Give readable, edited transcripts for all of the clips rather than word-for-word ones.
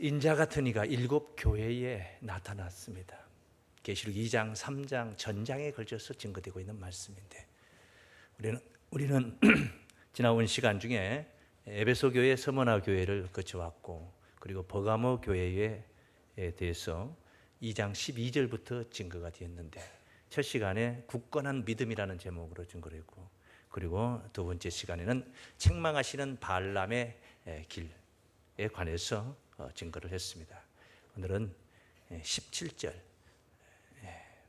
인자 같은 이가 7 교회에 나타났습니다. 계시록 2장, 3장, 전장에 걸쳐서 증거되고 있는 말씀인데 우리는 지나온 시간 중에 에베소 교회, 서머나 교회를 거쳐왔고 그리고 버가모 교회에 대해서 2장 12절부터 증거가 되었는데 첫 시간에 굳건한 믿음이라는 제목으로 증거를 했고 그리고 두 번째 시간에는 책망하시는 발람의 길에 관해서 증거를 했습니다. 오늘은 17절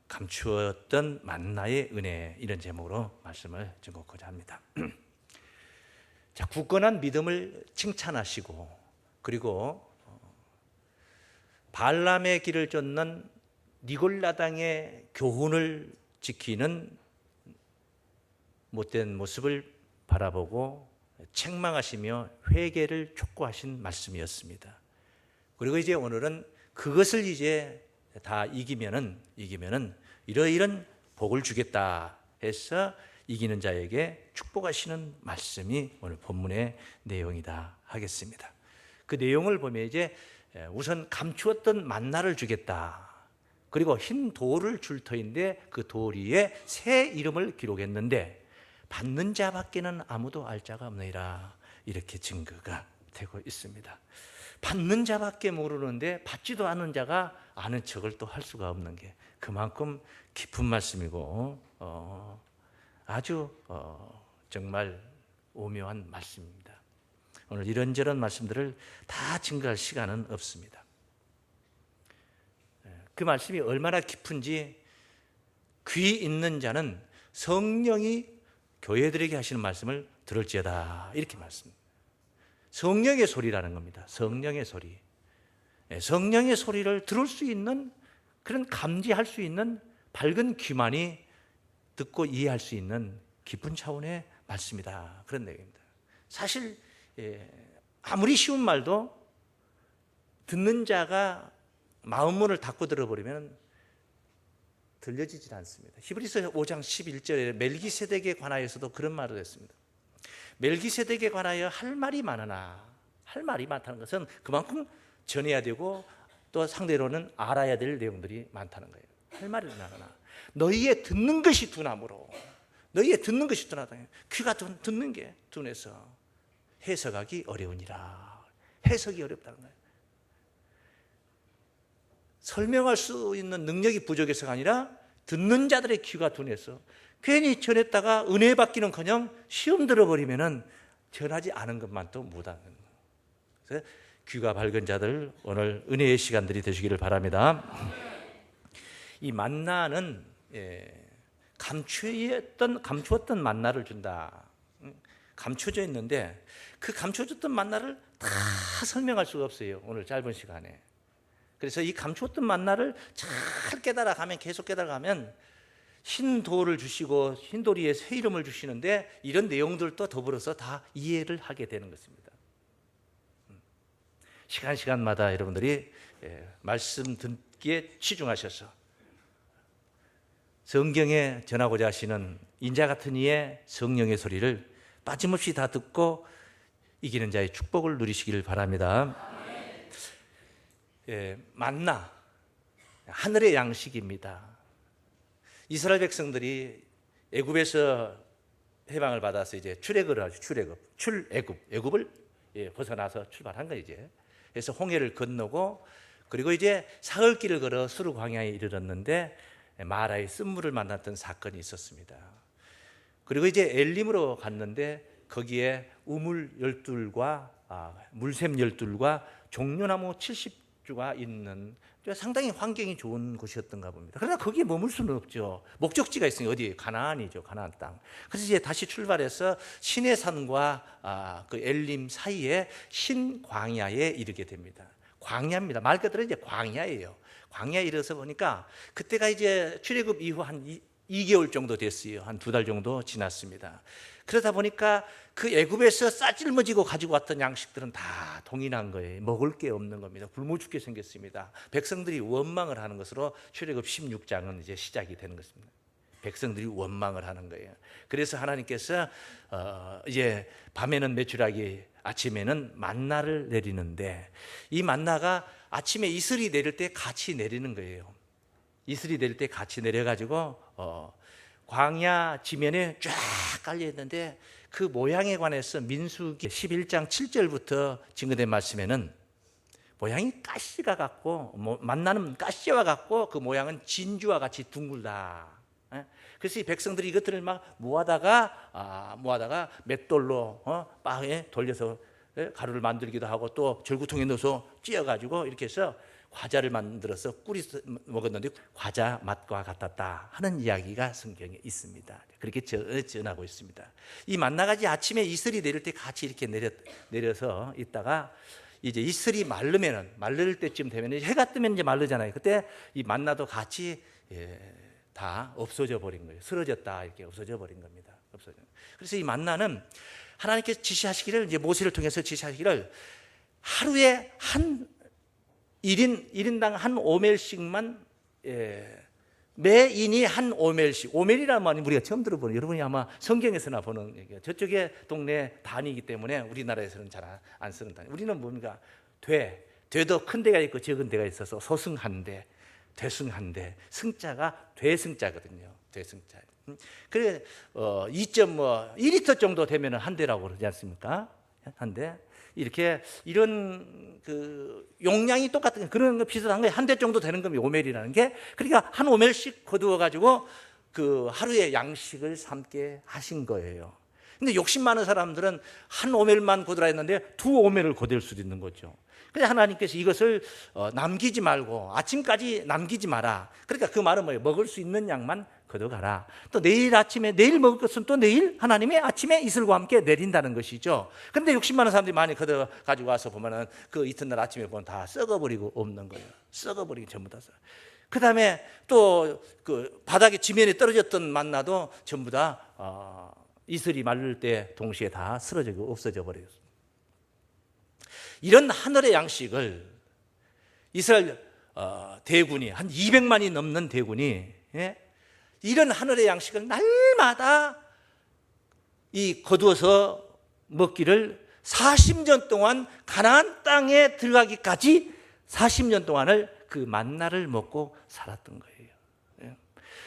감추었던 만나의 은혜 이런 제목으로 말씀을 증거하고자 합니다. 자, 굳건한 믿음을 칭찬하시고 그리고 발람의 길을 쫓는 니골라당의 교훈을 지키는 못된 모습을 바라보고 책망하시며 회개를 촉구하신 말씀이었습니다. 그리고 이제 오늘은 그것을 이제 다 이기면은 이러이런 복을 주겠다 해서 이기는 자에게 축복하시는 말씀이 오늘 본문의 내용이다 하겠습니다. 그 내용을 보면 이제 우선 감추었던 만나를 주겠다. 그리고 흰 돌을 줄 터인데 그 돌 위에 새 이름을 기록했는데 받는 자밖에는 아무도 알 자가 없느니라 이렇게 증거가 되고 있습니다. 받는 자밖에 모르는데 받지도 않은 자가 아는 척을 또 할 수가 없는 게 그만큼 깊은 말씀이고 아주 정말 오묘한 말씀입니다. 오늘 이런저런 말씀들을 다 증거할 시간은 없습니다. 그 말씀이 얼마나 깊은지 귀 있는 자는 성령이 교회들에게 하시는 말씀을 들을지어다 이렇게 말씀합니다. 성령의 소리라는 겁니다. 성령의 소리. 성령의 소리를 들을 수 있는 그런 감지할 수 있는 밝은 귀만이 듣고 이해할 수 있는 깊은 차원의 말씀이다. 그런 내용입니다. 사실 아무리 쉬운 말도 듣는 자가 마음문을 닫고 들어버리면 들려지질 않습니다. 히브리서 5장 11절에 멜기세덱에 관하여서도 그런 말을 했습니다. 멜기세덱에 관하여 할 말이 많으나 할 말이 많다는 것은 그만큼 전해야 되고 또 상대로는 알아야 될 내용들이 많다는 거예요. 할 말이 많으나 너희의 듣는 것이 둔함으로 너희의 듣는 것이 둔하다. 귀가 듣는 게 둔해서 해석하기 어려우니라. 해석이 어렵다는 거예요. 설명할 수 있는 능력이 부족해서가 아니라 듣는 자들의 귀가 둔해서 괜히 전했다가 은혜 받기는커녕 시험 들어버리면은 전하지 않은 것만 또 못하는 거예요. 그래서 귀가 밝은 자들 오늘 은혜의 시간들이 되시기를 바랍니다. 이 만나는 감추었던 만나를 준다. 감춰져 있는데 그 감춰졌던 만나를 다 설명할 수가 없어요. 오늘 짧은 시간에. 그래서 이 감추었던 만나를 잘 깨달아가면 계속 깨달아가면 흰 돌을 주시고 흰 돌 위에 새 이름을 주시는데 이런 내용들도 더불어서 다 이해를 하게 되는 것입니다. 시간마다 여러분들이 말씀 듣기에 치중하셔서 성경에 전하고자 하시는 인자 같은 이의 성령의 소리를 빠짐없이 다 듣고 이기는 자의 축복을 누리시기를 바랍니다. 만나 하늘의 양식입니다. 이스라엘 백성들이 애굽에서 해방을 받아서 이제 출애굽을 하죠. 애굽을 벗어나서 출발한 거예요. 이제 그래서 홍해를 건너고 그리고 이제 사흘길을 걸어 수르 광야에 이르렀는데 마라의 쓴물을 만났던 사건이 있었습니다. 그리고 이제 엘림으로 갔는데 거기에 우물 12과 물샘 12과 종려나무 70주가 있는 상당히 환경이 좋은 곳이었던가 봅니다. 그러나 거기에 머물 수는 없죠. 목적지가 있으니 어디? 가나안이죠. 가나안 땅. 그래서 이제 다시 출발해서 시내산과 그 엘림 사이에 신광야에 이르게 됩니다. 광야입니다. 말 그대로 이제 광야예요. 광야에 이르러서 보니까 그때가 이제 출애굽 이후 한 2개월 정도 됐어요. 한 2달 정도 지났습니다. 그러다 보니까 그 애굽에서 싸질머지고 가지고 왔던 양식들은 다 동인한 거예요. 먹을 게 없는 겁니다. 굶어 죽게 생겼습니다. 백성들이 원망을 하는 것으로 출애굽 16장은 이제 시작이 되는 것입니다. 백성들이 원망을 하는 거예요. 그래서 하나님께서 이제 밤에는 메추라기, 아침에는 만나를 내리는데, 이 만나가 아침에 이슬이 내릴 때 같이 내리는 거예요. 이슬이 내릴 때 같이 내려가지고 광야 지면에 쫙 깔려 있는데, 그 모양에 관해서 민수기 11장 7절부터 증거된 말씀에는 모양이 가시가 같고, 만나는 가시와 같고, 그 모양은 진주와 같이 둥글다. 그래서 이 백성들이 이것들을 막 모아다가 맷돌로 빵에 돌려서 가루를 만들기도 하고, 또 절구통에 넣어서 찧어가지고 이렇게 해서 과자를 만들어서 꿀이 먹었는데 과자 맛과 같았다 하는 이야기가 성경에 있습니다. 그렇게 전하고 있습니다. 이 만나가 아침에 이슬이 내릴 때 같이 이렇게 내려서 있다가, 이제 이슬이 마를 때쯤 되면, 해가 뜨면 이제 마르잖아요. 그때 이 만나도 같이 다 없어져 버린 거예요. 쓰러졌다, 이렇게 없어져 버린 겁니다. 그래서 이 만나는 하나님께서 지시하시기를, 이제 모세를 통해서 지시하시기를, 하루에 한 1인당 한 오멜씩만, 매 인이 한 오멜씩. 오멜이라는 말이 우리가 처음 들어보는, 여러분이 아마 성경에서나 보는 얘기예요. 저쪽에 동네 단위이기 때문에 우리나라에서는 잘 안 쓰는 단위. 우리는 뭡니까? 되도 큰 데가 있고 적은 데가 있어서 소승한데, 되승한데, 승자가 되승자거든요. 되승자. 그래 2.1리터 정도 되면 한 대라고 그러지 않습니까? 한 대. 이런 그 용량이 똑같은 그런 거 비슷한 거예요. 한 대 정도 되는 겁니다. 오멜이라는 게. 그러니까 한 오멜씩 거두어 가지고 그 하루의 양식을 삼게 하신 거예요. 근데 욕심 많은 사람들은 한 오멜만 거두라 했는데 두 오멜을 거둘 수도 있는 거죠. 그래서 하나님께서 이것을 남기지 말고 아침까지 남기지 마라. 그러니까 그 말은 뭐예요? 먹을 수 있는 양만 거둬가라. 또 내일 아침에, 내일 먹을 것은 또 내일 하나님의 아침에 이슬과 함께 내린다는 것이죠. 그런데 욕심 많은 사람들이 많이 거둬 가지고 와서 보면은 그 이튿날 아침에 보면 다 썩어버리고 없는 거예요. 썩어버리고 전부 다 썩어. 그 다음에 또 그 바닥에 지면에 떨어졌던 만나도 전부 다 이슬이 마를 때 동시에 다 쓰러지고 없어져 버렸습니다. 이런 하늘의 양식을 이스라엘 대군이, 한 200만이 넘는 대군이, 이런 하늘의 양식을 날마다 거두어서 먹기를 40년 동안 가나안 땅에 들어가기까지 40년 동안을 그 만나를 먹고 살았던 거예요.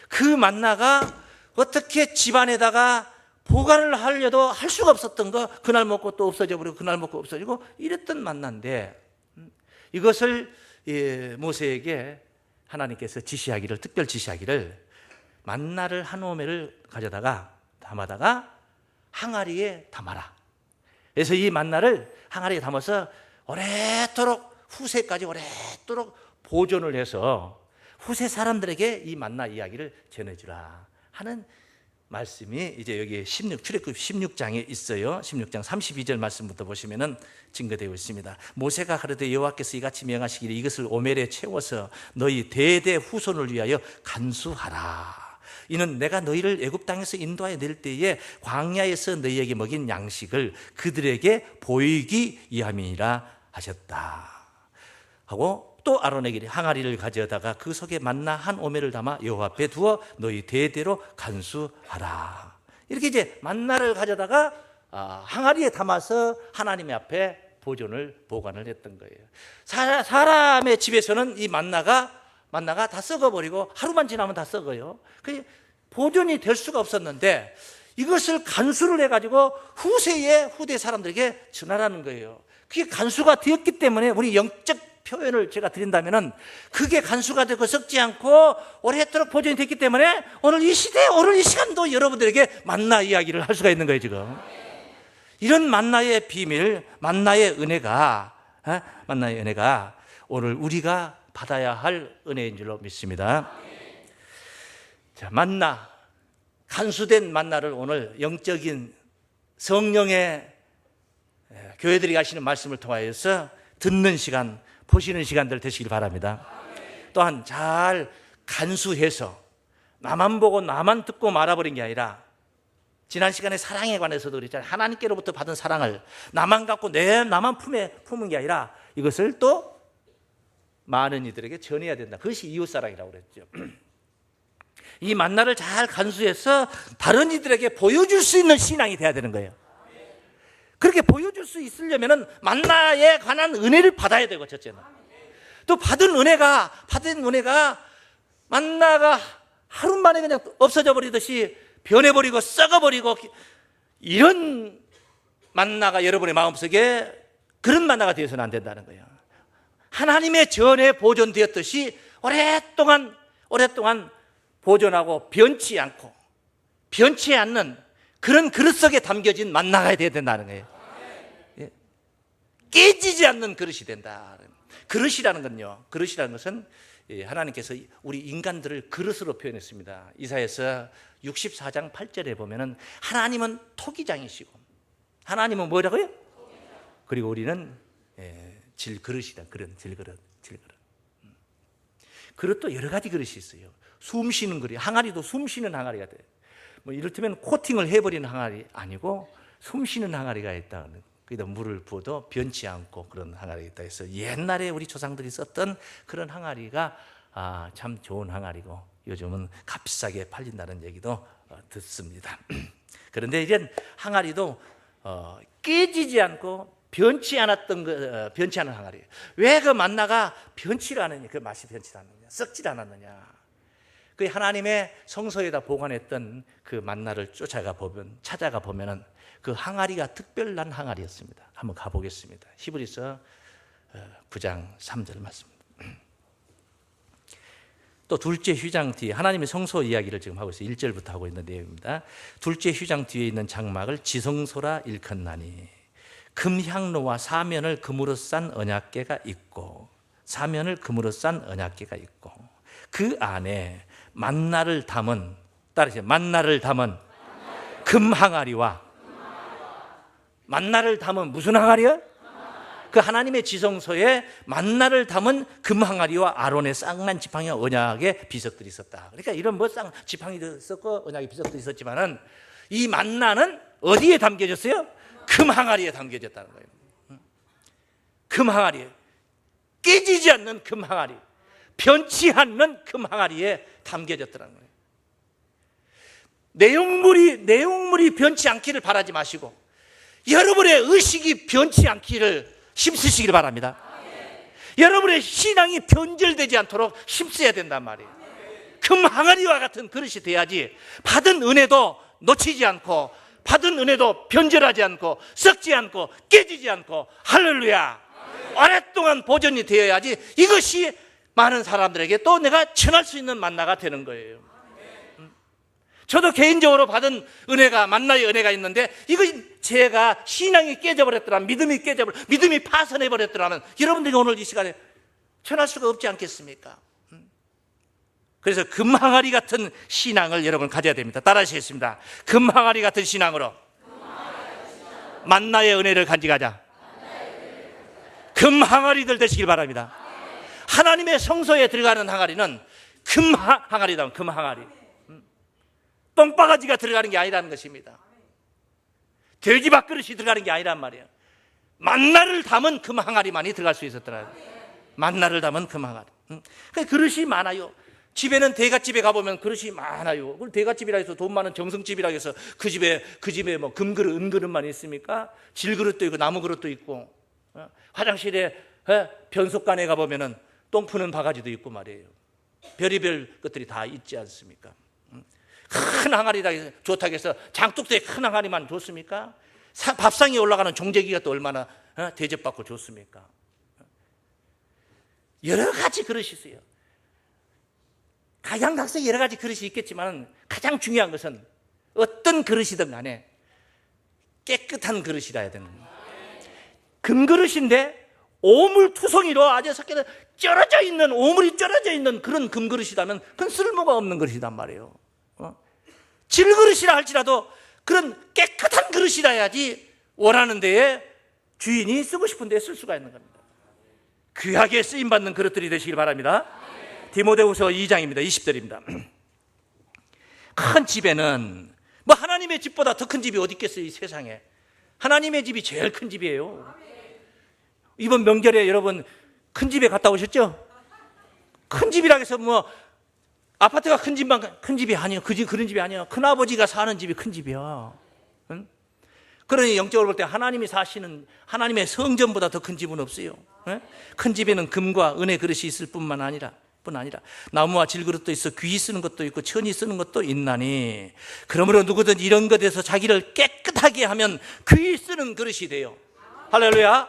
그 만나가 어떻게 집안에다가 보관을 하려도 할 수가 없었던 거, 그날 먹고 또 없어져 버리고 그날 먹고 없어지고 이랬던 만나인데, 이것을 모세에게 하나님께서 지시하기를, 특별 지시하기를, 만나를 한 오멜을 담아다가 항아리에 담아라. 그래서 이 만나를 항아리에 담아서 오랫도록, 후세까지 오랫도록 보존을 해서 후세 사람들에게 이 만나 이야기를 전해주라 하는 말씀이 이제 여기 출애굽 16장에 있어요. 16장 32절 말씀부터 보시면은 증거되어 있습니다. 모세가 가로되 여호와께서 이같이 명하시기를 이것을 오멜에 채워서 너희 대대 후손을 위하여 간수하라. 이는 내가 너희를 애굽 땅에서 인도하여 낼 때에 광야에서 너희에게 먹인 양식을 그들에게 보이기 위함이니라 하셨다 하고, 또 아론에게 항아리를 가져다가 그 속에 만나 한 오멜을 담아 여호와 앞에 두어 너희 대대로 간수하라. 이렇게 이제 만나를 가져다가 항아리에 담아서 하나님의 앞에 보관을 했던 거예요. 사람의 집에서는 이 만나가 다 썩어버리고 하루만 지나면 다 썩어요. 보존이 될 수가 없었는데 이것을 간수를 해가지고 후대 사람들에게 전하라는 거예요. 그게 간수가 되었기 때문에, 우리 영적 표현을 제가 드린다면은, 그게 간수가 되고 썩지 않고 오랫도록 보존이 됐기 때문에 오늘 이 시대, 오늘 이 시간도 여러분들에게 만나 이야기를 할 수가 있는 거예요, 지금. 이런 만나의 비밀, 만나의 은혜가 오늘 우리가 받아야 할 은혜인 줄로 믿습니다. 자, 만나, 간수된 만나를 오늘 영적인 성령의 교회들이 가시는 말씀을 통하여서 듣는 시간, 보시는 시간들 되시길 바랍니다. 또한 잘 간수해서 나만 보고 나만 듣고 말아버린 게 아니라, 지난 시간에 사랑에 관해서도 그랬잖아요. 하나님께로부터 받은 사랑을 나만 갖고 나만 품은 게 아니라 이것을 또 많은 이들에게 전해야 된다. 그것이 이웃사랑이라고 그랬죠. 이 만나를 잘 간수해서 다른 이들에게 보여줄 수 있는 신앙이 돼야 되는 거예요. 그렇게 보여줄 수 있으려면 만나에 관한 은혜를 받아야 되고, 첫째는. 또 받은 은혜가 만나가 하루 만에 그냥 없어져 버리듯이 변해버리고 썩어버리고, 이런 만나가 여러분의 마음속에 그런 만나가 되어서는 안 된다는 거예요. 하나님의 전에 보존되었듯이 오랫동안 보존하고 변치 않는 그런 그릇 속에 담겨진 만나가 돼야 된다는 거예요. 깨지지 않는 그릇이 된다. 그릇이라는 것은 하나님께서 우리 인간들을 그릇으로 표현했습니다. 이사야서 64장 8절에 보면은 하나님은 토기장이시고, 하나님은 뭐라고요? 그리고 우리는 질그릇이다. 질그릇. 그릇도 여러 가지 그릇이 있어요. 숨 쉬는 그릇, 항아리도 숨 쉬는 항아리가 돼요. 뭐 이를테면 코팅을 해버리는 항아리 아니고 숨 쉬는 항아리가 있다. 거기다 물을 부어도 변치 않고 그런 항아리가 있다 해서 옛날에 우리 조상들이 썼던 그런 항아리가 참 좋은 항아리고 요즘은 값싸게 팔린다는 얘기도 듣습니다. 그런데 이제 항아리도 깨지지 않고 변치 않은 항아리예요. 왜 그 만나가 변치를 않느냐, 그 맛이 변치를 않느냐, 썩질 않았느냐. 그 하나님의 성소에다 보관했던 그 만나를 찾아가 보면은 그 항아리가 특별한 항아리였습니다. 한번 가보겠습니다. 히브리서 9장 3절 말씀. 또 둘째 휘장 뒤에 하나님의 성소 이야기를 지금 하고 있어요. 1절부터 하고 있는 내용입니다. 둘째 휘장 뒤에 있는 장막을 지성소라 일컫나니 금향로와 사면을 금으로 싼 언약궤가 있고 그 안에 만나를 담은 금항아리와 만나를 담은 무슨 항아리요? 그 하나님의 지성소에 만나를 담은 금항아리와 아론의 쌍난 지팡이와 언약의 비석들이 있었다. 그러니까 이런 지팡이도 있었고 언약의 비석도 있었지만은 이 만나는 어디에 담겨졌어요? 금항아리에 담겨졌다는 거예요. 금항아리에, 깨지지 않는 금항아리, 변치 않는 금항아리에 담겨졌다는 거예요. 내용물이 변치 않기를 바라지 마시고 여러분의 의식이 변치 않기를 힘쓰시길 바랍니다. 여러분의 신앙이 변절되지 않도록 힘써야 된단 말이에요. 금항아리와 같은 그릇이 돼야지 받은 은혜도 놓치지 않고, 받은 은혜도 변절하지 않고, 썩지 않고, 깨지지 않고, 할렐루야, 오랫동안 보존이 되어야지 이것이 많은 사람들에게 또 내가 전할 수 있는 만나가 되는 거예요. 저도 개인적으로 받은 만나의 은혜가 있는데, 이거 제가 신앙이 깨져버렸더라면, 믿음이 파손해버렸더라면 여러분들이 오늘 이 시간에 전할 수가 없지 않겠습니까? 그래서 금항아리 같은 신앙을 여러분 가져야 됩니다. 따라 하시겠습니다. 금항아리 같은 신앙으로 만나의 은혜를 간직하자. 금항아리들 되시길 바랍니다. 하나님의 성소에 들어가는 항아리는 금항아리다. 금항아리. 똥바가지가 들어가는 게 아니라는 것입니다. 돼지 밥그릇이 들어가는 게 아니란 말이에요. 만나를 담은 금항아리만이 들어갈 수 있었더라고요. 만나를 담은 금항아리. 그릇이 많아요. 집에는 대갓집에 가보면 그릇이 많아요. 대갓집이라 해서 돈 많은 정성집이라 해서 그 집에 뭐 금그릇, 은그릇만 있습니까? 질그릇도 있고 나무 그릇도 있고, 화장실에 변속간에 가보면은 똥 푸는 바가지도 있고 말이에요. 별의별 것들이 다 있지 않습니까? 큰 항아리다 좋다고 해서 장독대에 큰 항아리만 줬습니까? 밥상에 올라가는 종재기가 또 얼마나 대접받고 좋습니까? 여러 가지 그릇이 있어요. 각양각색 여러 가지 그릇이 있겠지만 가장 중요한 것은 어떤 그릇이든 간에 깨끗한 그릇이라야 되는 거예요. 금그릇인데 오물투성이로 아주 오물이 쩔어져 있는 그런 금그릇이라면 그건 쓸모가 없는 그릇이란 말이에요. 질그릇이라 할지라도 그런 깨끗한 그릇이라 해야지 원하는 데에 주인이 쓰고 싶은 데에 쓸 수가 있는 겁니다. 귀하게 쓰임받는 그릇들이 되시길 바랍니다. 디모데후서 2장입니다. 20절입니다. 큰 집에는 하나님의 집보다 더 큰 집이 어디 있겠어요, 이 세상에. 하나님의 집이 제일 큰 집이에요. 이번 명절에 여러분 큰 집에 갔다 오셨죠? 큰 집이라 해서 아파트가 큰 집이 아니에요. 그런 집이 아니에요. 큰아버지가 사는 집이 큰 집이야. 응? 그러니 영적으로 볼 때 하나님이 사시는 하나님의 성전보다 더 큰 집은 없어요. 응? 큰 집에는 금과 은의 그릇이 있을 뿐 아니라 나무와 질그릇도 있어 귀 쓰는 것도 있고 천이 쓰는 것도 있나니 그러므로 누구든 이런 것에서 자기를 깨끗하게 하면 귀 쓰는 그릇이 돼요. 할렐루야.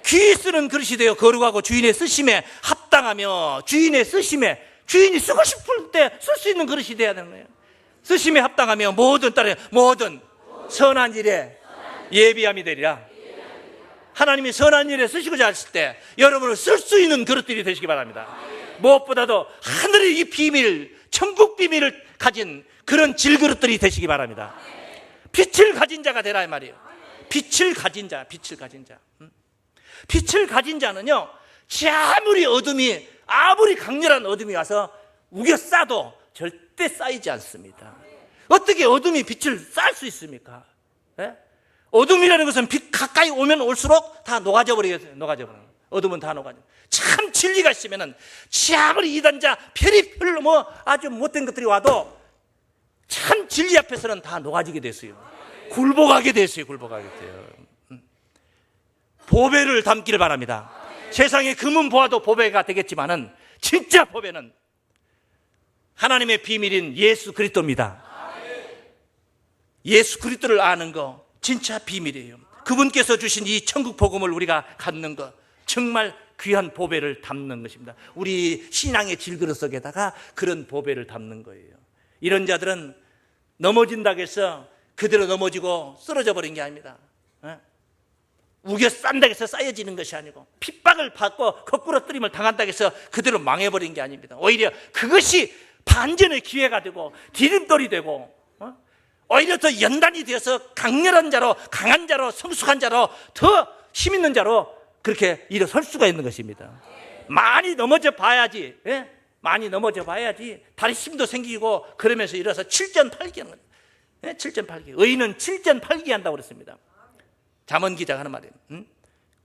귀 쓰는 그릇이 돼요. 거룩하고 주인의 쓰심에 합당하며 주인의 쓰심에 주인이 쓰고 싶을 때 쓸 수 있는 그릇이 돼야 되는 거예요. 쓰심에 합당하며 모든 선한 일에 예비함이 되리라. 하나님이 선한 일에 쓰시고자 하실 때 여러분을 쓸 수 있는 그릇들이 되시기 바랍니다. 무엇보다도 하늘의 이 비밀, 천국 비밀을 가진 그런 질그릇들이 되시기 바랍니다. 빛을 가진 자가 되라 이 말이에요. 빛을 가진 자. 빛을 가진 자는요, 아무리 강렬한 어둠이 와서 우겨싸도 절대 쌓이지 않습니다. 어떻게 어둠이 빛을 쌓을 수 있습니까? 예? 어둠이라는 것은 빛 가까이 오면 올수록 다 녹아져 버리겠어요. 어둠은 다 녹아져. 참 진리가 있으면은 아무리 이단자 별의별로 아주 못된 것들이 와도 참 진리 앞에서는 다 녹아지게 됐어요. 굴복하게 됐어요. 보배를 담기를 바랍니다. 세상에 금은 보아도 보배가 되겠지만은 진짜 보배는 하나님의 비밀인 예수 그리스도입니다. 예수 그리스도를 아는 거 진짜 비밀이에요. 그분께서 주신 이 천국 복음을 우리가 갖는 것 정말 귀한 보배를 담는 것입니다. 우리 신앙의 질그릇 속에다가 그런 보배를 담는 거예요. 이런 자들은 넘어진다고 해서 그대로 넘어지고 쓰러져 버린 게 아닙니다. 우겨 싼다고 해서 쌓여지는 것이 아니고 핍박을 받고 거꾸로 뜨림을 당한다고 해서 그대로 망해버린 게 아닙니다. 오히려 그것이 반전의 기회가 되고 디딤돌이 되고 오히려 더 연단이 되어서 강렬한 자로, 강한 자로, 성숙한 자로, 더 힘 있는 자로 그렇게 일어설 수가 있는 것입니다. 많이 넘어져 봐야지, 많이 넘어져 봐야지 다리 힘도 생기고 그러면서 일어서 7전8기 하는 거예요. 7전8기. 의인은 7전8기 한다고 그랬습니다. 잠언 기자가 하는 말이에요.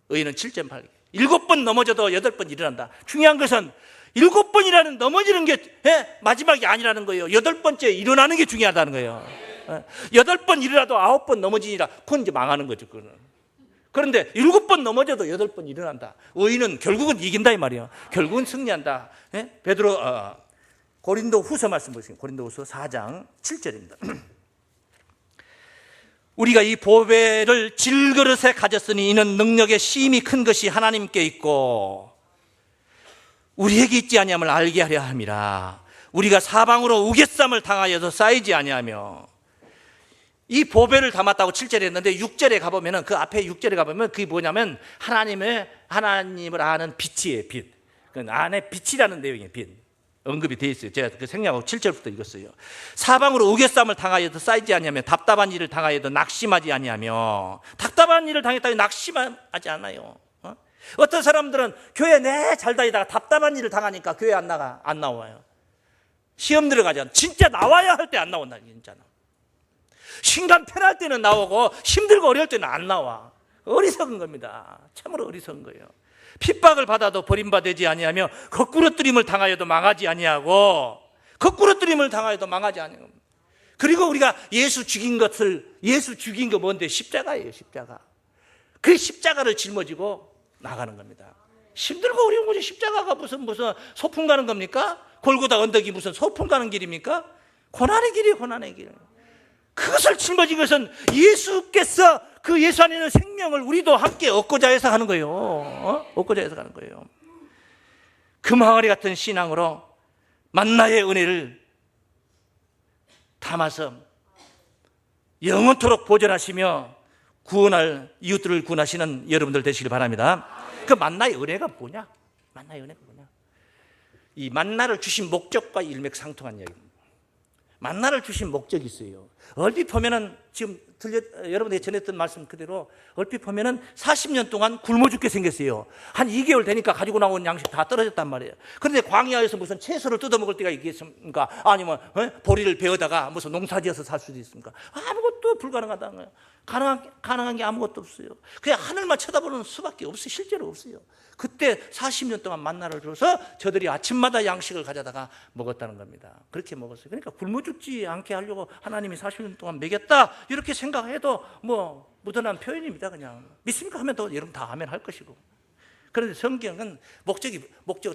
의인은 7전8기. 7번 넘어져도 8번 일어난다. 중요한 것은 7번이라는 넘어지는 게 마지막이 아니라는 거예요. 8번째 일어나는 게 중요하다는 거예요. 8번 일어나도 9번 넘어지니라 그건 이제 망하는 거죠. 그거는. 그런데 7번 넘어져도 8번 일어난다. 의인은 결국은 이긴다 이 말이에요. 결국은 승리한다. 베드로 고린도 후서 말씀 보시겠습니다. 고린도 후서 4장 7절입니다. 우리가 이 보배를 질그릇에 가졌으니 이는 능력의 심히 큰 것이 하나님께 있고 우리에게 있지 아니함을 알게 하려 함이라. 우리가 사방으로 우겨쌈을 당하여서 쌓이지 아니하며. 이 보배를 담았다고 7절에 했는데 6절에 가보면은 그 앞에 6절에 가보면 그게 뭐냐면 하나님을 아는 빛이에요. 빛. 그 안에 빛이라는 내용이에요. 빛. 언급이 되어 있어요. 제가 그 생략하고 7절부터 읽었어요. 사방으로 우겨쌈을 당하여도 쌓이지 아니하며 답답한 일을 당하여도 낙심하지 아니하며. 답답한 일을 당했다고 낙심하지 않아요. 어떤 사람들은 교회 잘 다니다가 답답한 일을 당하니까 교회 안 나와요. 시험 들어가잖아. 진짜 나와야 할 때 안 나온다. 진짜는. 신간 편할 때는 나오고 힘들고 어려울 때는 안 나와. 어리석은 겁니다. 참으로 어리석은 거예요. 핍박을 받아도 버림받지 아니하며 거꾸로 뜨림을 당하여도 망하지 아니하고 그리고 우리가 예수 죽인 거 뭔데? 십자가예요. 십자가. 그 십자가를 짊어지고 나가는 겁니다. 힘들고 어려운 거지. 십자가가 무슨 소풍 가는 겁니까? 골고다 언덕이 무슨 소풍 가는 길입니까? 고난의 길이에요. 고난의 길. 그것을 짊어진 것은 예수께서 그 예수 안에 있는 생명을 우리도 함께 얻고자 해서 하는 거예요. 얻고자 해서 하는 거예요. 금항아리 같은 신앙으로 만나의 은혜를 담아서 영원토록 보존하시며 구원할 이웃들을 구원하시는 여러분들 되시길 바랍니다. 그 만나의 은혜가 뭐냐? 이 만나를 주신 목적과 일맥상통한 이야기입니다. 만나를 주신 목적이 있어요. 얼핏 보면은 지금 여러분들이 전했던 말씀 그대로 얼핏 보면은 40년 동안 굶어 죽게 생겼어요. 한 2개월 되니까 가지고 나온 양식 다 떨어졌단 말이에요. 그런데 광야에서 무슨 채소를 뜯어먹을 때가 있겠습니까? 아니면 보리를 베어다가 무슨 농사지어서 살 수도 있습니까? 아무것도 아무것도 불가능하다는 거예요. 가능한 게 아무것도 없어요. 그냥 하늘만 쳐다보는 수밖에 없어요. 실제로 없어요. 그때 40년 동안 만나를 줘서 저들이 아침마다 양식을 가져다가 먹었다는 겁니다. 그렇게 먹었어요. 그러니까 굶어 죽지 않게 하려고 하나님이 40년 동안 먹였다 이렇게 생각해도 뭐 무던한 표현입니다. 그냥 믿습니까? 하면 더 여러분 다 아멘 할 것이고. 그런데 성경은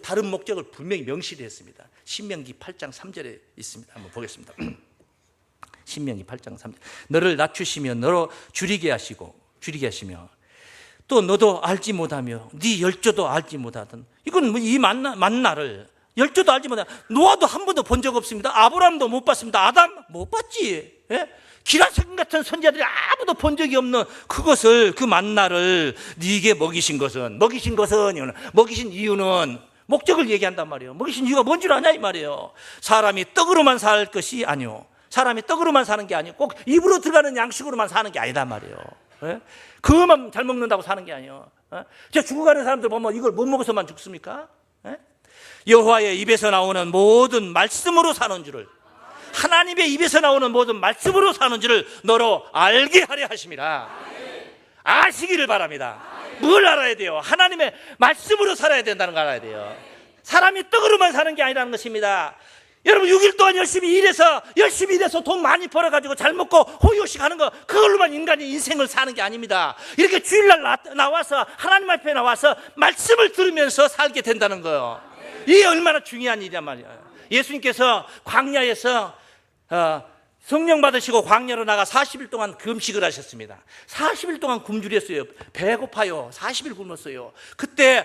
다른 목적을 분명히 명시를 했습니다. 신명기 8장 3절에 있습니다. 한번 보겠습니다. 신명기 8장 3절. 너를 낮추시며 너로 줄이게 하시며 또 너도 알지 못하며 네 열조도 알지 못하던. 이건 이 만나를 열조도 알지 못하던. 노아도 한 번도 본 적 없습니다. 아브라함도 못 봤습니다. 아담 못 봤지. 예? 기라성 같은 선지자들이 아무도 본 적이 없는 그것을, 그 만나를 네게 먹이신 이유는 목적을 얘기한단 말이에요. 먹이신 이유가 뭔 줄 아냐 이 말이에요. 사람이 떡으로만 살 것이 아니오. 사람이 떡으로만 사는 게 아니고 꼭 입으로 들어가는 양식으로만 사는 게 아니다 말이에요. 예? 그것만 잘 먹는다고 사는 게 아니에요. 저 죽어가는 사람들 보면 이걸 못 먹어서만 죽습니까? 예? 여호와의 입에서 나오는 모든 말씀으로 사는 줄을, 하나님의 입에서 나오는 모든 말씀으로 사는 줄을 너로 알게 하려 하심이라. 아시기를 바랍니다. 뭘 알아야 돼요? 하나님의 말씀으로 살아야 된다는 걸 알아야 돼요. 사람이 떡으로만 사는 게 아니라는 것입니다. 여러분 6일 동안 열심히 일해서 돈 많이 벌어가지고 잘 먹고 호의호식 하는 거, 그걸로만 인간이 인생을 사는 게 아닙니다. 이렇게 주일날 나와서 하나님 앞에 나와서 말씀을 들으면서 살게 된다는 거예요. 이게 얼마나 중요한 일이란 말이에요. 예수님께서 광야에서 성령 받으시고 광야로 나가 40일 동안 금식을 하셨습니다. 40일 동안 굶주렸어요. 배고파요. 40일 굶었어요. 그때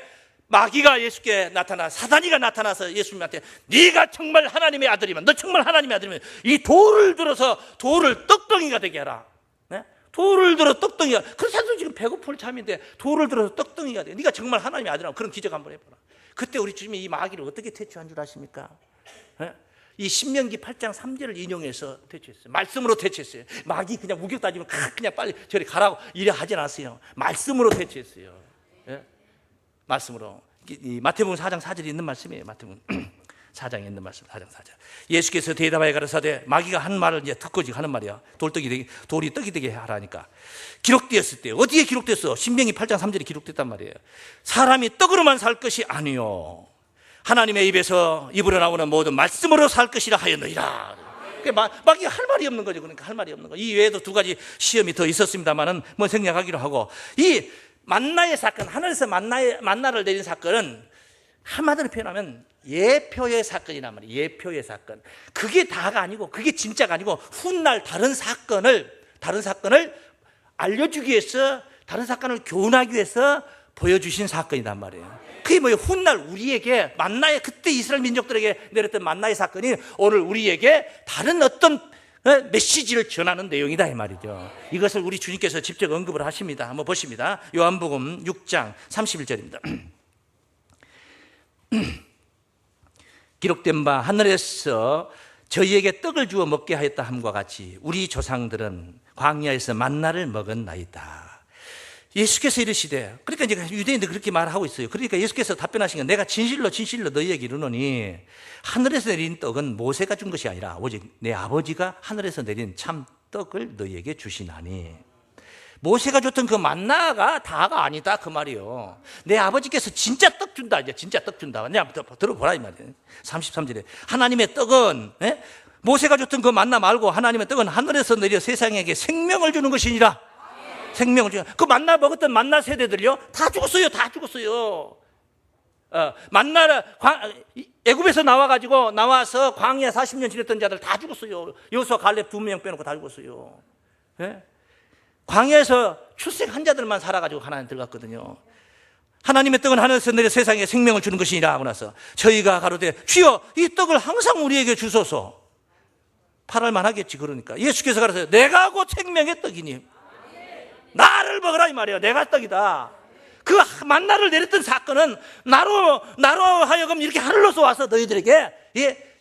마귀가 예수께 사단이가 나타나서 예수님한테 네가 정말 하나님의 아들이면, 너 정말 하나님의 아들이면 이 돌을 들어서 돌을 떡덩이가 되게 하라. 네? 돌을 들어 떡덩이가. 그래서 지금 배고플 참인데 돌을 들어서 떡덩이가 돼. 네가 정말 하나님의 아들이라면 그런 기적 한번 해보라. 그때 우리 주님이 이 마귀를 어떻게 퇴치한 줄 아십니까? 네? 이 신명기 8장 3절을 인용해서 퇴치했어요. 말씀으로 퇴치했어요. 마귀 그냥 우겨 따지면 그냥 빨리 저리 가라고 이래 하지 않았어요. 말씀으로 퇴치했어요. 네? 말씀으로. 이 마태복음 4장 4절에 있는 말씀이에요. 마태복음 4장에 있는 말씀. 4장 4절. 예수께서 대답하여 가라사대, 마귀가 한 말을 이제 듣고 하는 말이야. 돌이 떡이 되게 하라니까. 기록되었을 때, 어디에 기록됐어? 신명기 8장 3절에 기록됐단 말이에요. 사람이 떡으로만 살 것이 아니요, 하나님의 입으로 나오는 모든 말씀으로 살 것이라 하였느니라. 마귀가 할 말이 없는 거죠. 그러니까 할 말이 없는 거. 이 외에도 두 가지 시험이 더 있었습니다만은 뭐 생략하기로 하고, 이 만나의 사건, 하늘에서 만나를 내린 사건은 한마디로 표현하면 예표의 사건이란 말이에요. 예표의 사건. 그게 다가 아니고, 그게 진짜가 아니고, 훗날 다른 사건을 알려주기 위해서, 다른 사건을 교훈하기 위해서 보여주신 사건이란 말이에요. 그게 뭐예요? 훗날 우리에게 만나의, 그때 이스라엘 민족들에게 내렸던 만나의 사건이 오늘 우리에게 다른 어떤 메시지를 전하는 내용이다 이 말이죠. 이것을 우리 주님께서 직접 언급을 하십니다. 한번 보십니다. 요한복음 6장 31절입니다. 기록된 바 하늘에서 저희에게 떡을 주어 먹게 하였다 함과 같이 우리 조상들은 광야에서 만나를 먹었나이다. 예수께서 이르시되, 그러니까 이제 유대인들 그렇게 말하고 있어요. 그러니까 예수께서 답변하신 건, 내가 진실로 너희에게 이르노니 하늘에서 내린 떡은 모세가 준 것이 아니라 오직 내 아버지가 하늘에서 내린 참 떡을 너희에게 주시나니. 모세가 줬던 그 만나가 다가 아니다 그 말이요. 내 아버지께서 진짜 떡 준다. 이제 진짜 떡 준다. 그냥 들어보라 이 말이에요. 33절에 하나님의 떡은, 모세가 줬던 그 만나 말고 하나님의 떡은 하늘에서 내려 세상에게 생명을 주는 것이니라. 생명을 주는. 그 만나 먹었던 만나 세대들요 다 죽었어요. 애굽에서 나와서 광야 40년 지냈던 자들 다 죽었어요. 여호수아 갈렙 2명 빼놓고 다 죽었어요. 광야에서 출생한 자들만 살아가지고 하나님 들어갔거든요. 하나님의 떡은 하늘에서 내려 세상에 생명을 주는 것이니라 하고 나서 저희가 가로되 주여 이 떡을 항상 우리에게 주소서. 팔할만 하겠지. 그러니까 예수께서 가로되 내가 곧 생명의 떡이니 나를 먹으라 이 말이에요. 내가 떡이다. 그 만나를 내렸던 사건은 나로 하여금 이렇게 하늘로서 와서 너희들에게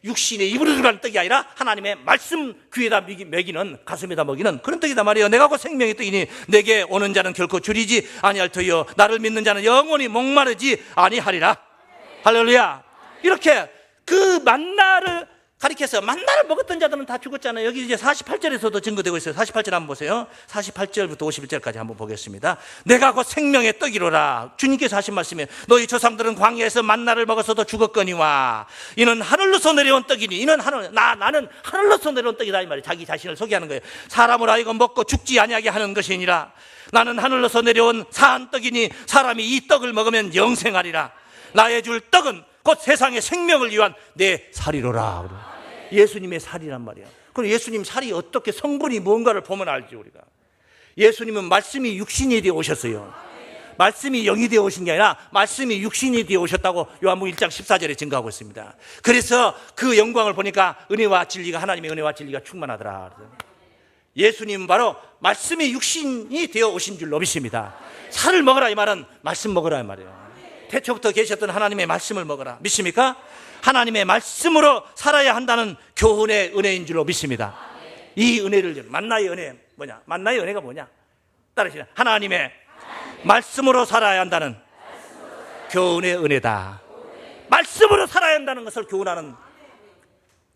육신의 입으로 들어가는 떡이 아니라 하나님의 말씀 귀에다 먹이는, 가슴에다 먹이는 그런 떡이다 말이에요. 내가 곧 생명의 떡이니 내게 오는 자는 결코 줄이지 아니할 터이요 나를 믿는 자는 영원히 목마르지 아니하리라. 할렐루야. 이렇게 그 만나를 가리켜서 만나를 먹었던 자들은 다 죽었잖아요. 여기 이제 48절에서도 증거되고 있어요. 48절 한번 보세요. 48절부터 51절까지 한번 보겠습니다. 내가 곧 생명의 떡이로라. 주님께서 하신 말씀이에요. 너희 조상들은 광야에서 만나를 먹어서도 죽었거니와 이는 하늘로서 내려온 떡이니 이는 나는 하늘로서 내려온 떡이다 이 말이에요. 자기 자신을 소개하는 거예요. 사람을 하여금 먹고 죽지 아니하게 하는 것이니라. 나는 하늘로서 내려온 사한 떡이니 사람이 이 떡을 먹으면 영생하리라. 나의 줄 떡은 곧 세상의 생명을 위한 내 살이로라. 예수님의 살이란 말이야. 그럼 예수님 살이 어떻게 성분이 뭔가를 보면 알지 우리가. 예수님은 말씀이 육신이 되어 오셨어요. 말씀이 영이 되어 오신 게 아니라 말씀이 육신이 되어 오셨다고 요한복음 1장 14절에 증거하고 있습니다. 그래서 그 영광을 보니까 은혜와 진리가 하나님의 은혜와 진리가 충만하더라. 예수님은 바로 말씀이 육신이 되어 오신 줄로 믿습니다. 살을 먹으라 이 말은 말씀 먹으라 이 말이에요. 태초부터 계셨던 하나님의 말씀을 먹어라. 믿습니까? 하나님의 말씀으로 살아야 한다는 교훈의 은혜인 줄로 믿습니다. 이 은혜를 만나의 은혜 뭐냐? 만나의 은혜가 뭐냐? 따르시나 하나님의 말씀으로 살아야 한다는 교훈의 은혜다. 말씀으로 살아야 한다는 것을 교훈하는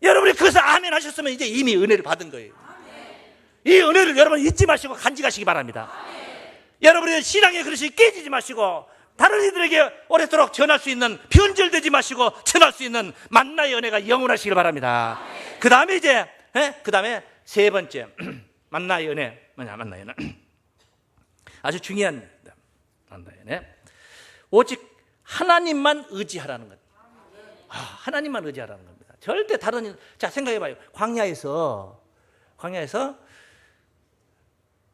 여러분이 그것을 아멘 하셨으면 이제 이미 은혜를 받은 거예요. 이 은혜를 여러분 잊지 마시고 간직하시기 바랍니다. 여러분의 신앙의 그릇이 깨지지 마시고 다른 이들에게 오래도록 전할 수 있는 변절되지 마시고 전할 수 있는 만나의 은혜가 영원하시길 바랍니다. 그 다음에 이제 그 다음에 세 번째 만나의 은혜 뭐냐? 만나의 은혜 아주 중요한 만나의 은혜 오직 하나님만 의지하라는 것. 하나님만 의지하라는 겁니다. 절대 다른 자 생각해봐요. 광야에서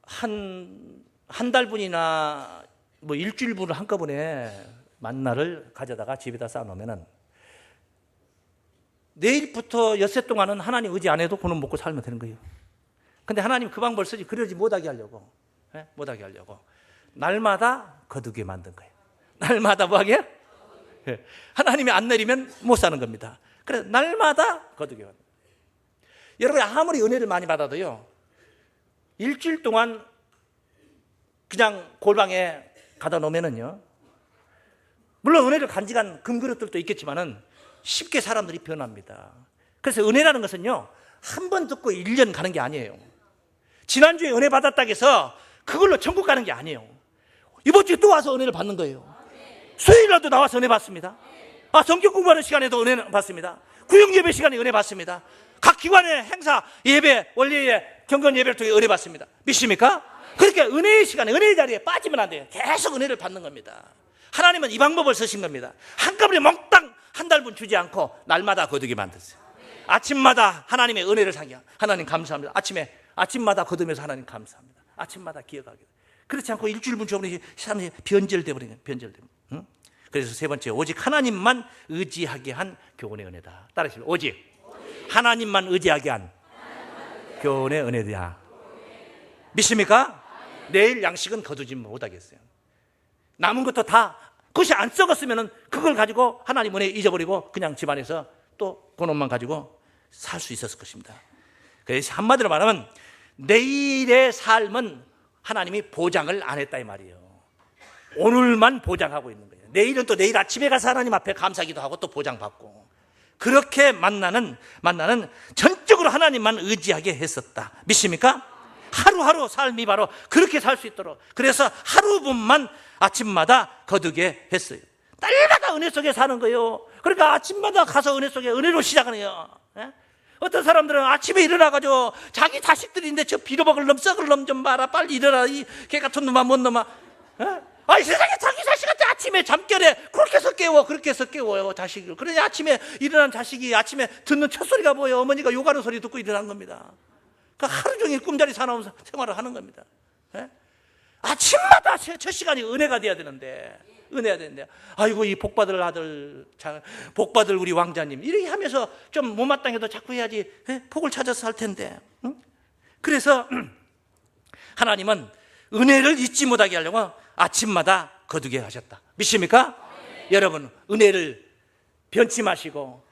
한 달분이나 뭐 일주일분을 한꺼번에 만나를 가져다가 집에다 쌓아놓으면은 내일부터 엿새 동안은 하나님 의지 안 해도 그놈 먹고 살면 되는 거예요. 근데 하나님 그 방법을 쓰지 그러지 못하게 하려고 날마다 거두게 만든 거예요. 날마다 뭐하게? 하나님이 안 내리면 못 사는 겁니다. 그래서 날마다 거두게 만든 거예요. 여러분이 아무리 은혜를 많이 받아도요 일주일 동안 그냥 골방에 가다 놓으면은요 물론 은혜를 간직한 금그릇들도 있겠지만은 쉽게 사람들이 변합니다. 그래서 은혜라는 것은요 한 번 듣고 1년 가는 게 아니에요. 지난주에 은혜 받았다고 해서 그걸로 천국 가는 게 아니에요. 이번 주에 또 와서 은혜를 받는 거예요. 수요일날도 나와서 은혜 받습니다. 성경 공부하는 시간에도 은혜 받습니다. 구역 예배 시간에 은혜 받습니다. 각 기관의 행사 예배 원리의 경건 예배를 통해 은혜 받습니다. 믿습니까? 그러니까 은혜의 시간에 은혜의 자리에 빠지면 안 돼요. 계속 은혜를 받는 겁니다. 하나님은 이 방법을 쓰신 겁니다. 한꺼번에 몽땅 한 달분 주지 않고 날마다 거두게 만드세요. 아침마다 하나님의 은혜를 상기하 하나님 감사합니다. 아침마다 거두면서 하나님 감사합니다. 아침마다 기억하게. 그렇지 않고 일주일분 줘버리니 사람이 변절돼 버리는 변절되면. 그래서 세 번째 오직 하나님만 의지하게 한 교훈의 은혜다. 따라하시면 오직 하나님만 의지하게 한 교훈의 은혜다. 믿습니까? 내일 양식은 거두지 못하겠어요. 남은 것도 다 그것이 안 썩었으면 그걸 가지고 하나님 은혜 잊어버리고 그냥 집안에서 또 그놈만 가지고 살 수 있었을 것입니다. 그래서 한마디로 말하면 내일의 삶은 하나님이 보장을 안 했다 이 말이에요. 오늘만 보장하고 있는 거예요. 내일은 또 내일 아침에 가서 하나님 앞에 감사기도 하고 또 보장받고 그렇게 만나는 전적으로 하나님만 의지하게 했었다. 믿습니까? 하루하루 삶이 바로 그렇게 살 수 있도록 그래서 하루분만 아침마다 거두게 했어요. 날마다 은혜 속에 사는 거예요. 그러니까 아침마다 가서 은혜 속에 은혜로 시작하네요. 어떤 사람들은 아침에 일어나가지고 자기 자식들인데 저 빌어먹을 놈 썩을 놈 좀 봐라 빨리 일어나 이 개 같은 놈아 뭔 놈아 이 세상에 자기 자식한테 아침에 잠결에 그렇게 해서 깨워요 자식을. 그러니 아침에 일어난 자식이 아침에 듣는 첫 소리가 뭐예요? 어머니가 욕하는 소리 듣고 일어난 겁니다. 그러니까 하루 종일 꿈자리 사나운 생활을 하는 겁니다. 아침마다 첫 시간이 은혜가 돼야 되는데 아이고 이 복받을 아들 복받을 우리 왕자님 이렇게 하면서 좀 못마땅해도 자꾸 해야지 복을 찾아서 할 텐데. 그래서 하나님은 은혜를 잊지 못하게 하려고 아침마다 거두게 하셨다. 믿습니까? 여러분 은혜를 변치 마시고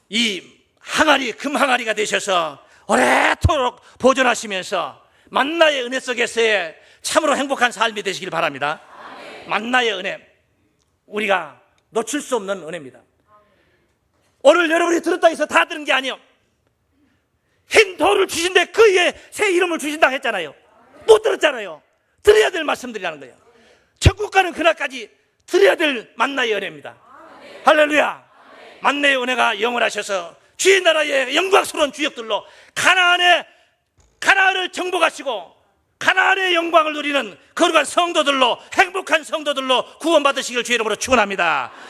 이 항아리 금 항아리가 되셔서 오래도록 보존하시면서 만나의 은혜 속에서의 참으로 행복한 삶이 되시길 바랍니다. 만나의 은혜 우리가 놓칠 수 없는 은혜입니다. 오늘 여러분이 들었다 해서 다 들은 게 아니에요. 흰 돌을 주신데 그 위에 새 이름을 주신다고 했잖아요. 못 들었잖아요. 드려야 될 말씀들이라는 거예요. 천국 가는 그날까지 드려야 될 만나의 은혜입니다. 할렐루야. 만나의 은혜가 영원하셔서 주의 나라의 영광스러운 주역들로 가나안을 정복하시고 가나안의 영광을 누리는 거룩한 성도들로, 행복한 성도들로 구원받으시길 주의 이름으로 축원합니다.